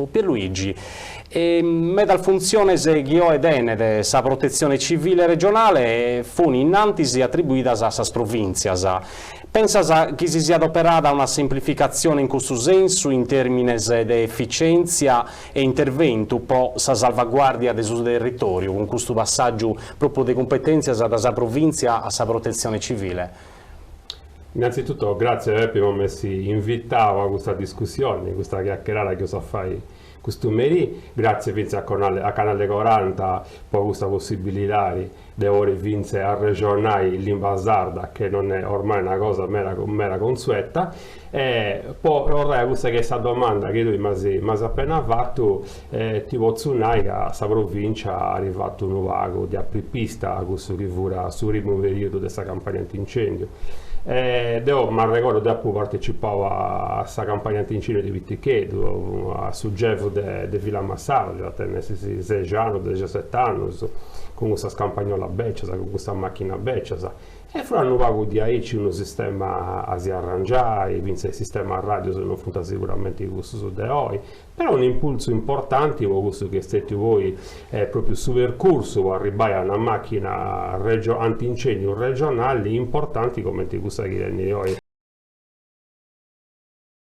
Pierluigi, medal funzione Ghio ed Enede, sa protezione civile regionale, fu innantis attribuita a sa provincias. Pensa che si sia adoperata una semplificazione in questo senso in termini di efficienza e intervento per la salvaguardia del suo territorio, con questo passaggio proprio di competenze da sa provincia a sa protezione civile? Innanzitutto grazie per avermi invitato a questa discussione, questa chiacchierata che so fare questo merì. Grazie a Canale 40 per questa possibilità di ora vincere a regionale in lingua sarda, che non è ormai una cosa mera consueta. E poi ora questa domanda che tu mi hai appena fatto, ti posso dire che questa provincia ha arrivato un vago di apripista a questo che fu sul primo periodo della campagna antincendio. Io mi ricordo che partecipavo a questa campagna antincendio di Vittichedo, sul Gevo di Villa Massaro, già tenne 16 anni, 17 anni, con questa campagnola becciasa, con questa macchina becciasa. E furono vago di aici un sistema a si arrangiare, vinse il sistema radio se non funziona sicuramente questo su di noi, però un impulso importante, questo che siete voi proprio su percorso, per arrivare a una macchina antincendio regionale importanti come questa che noi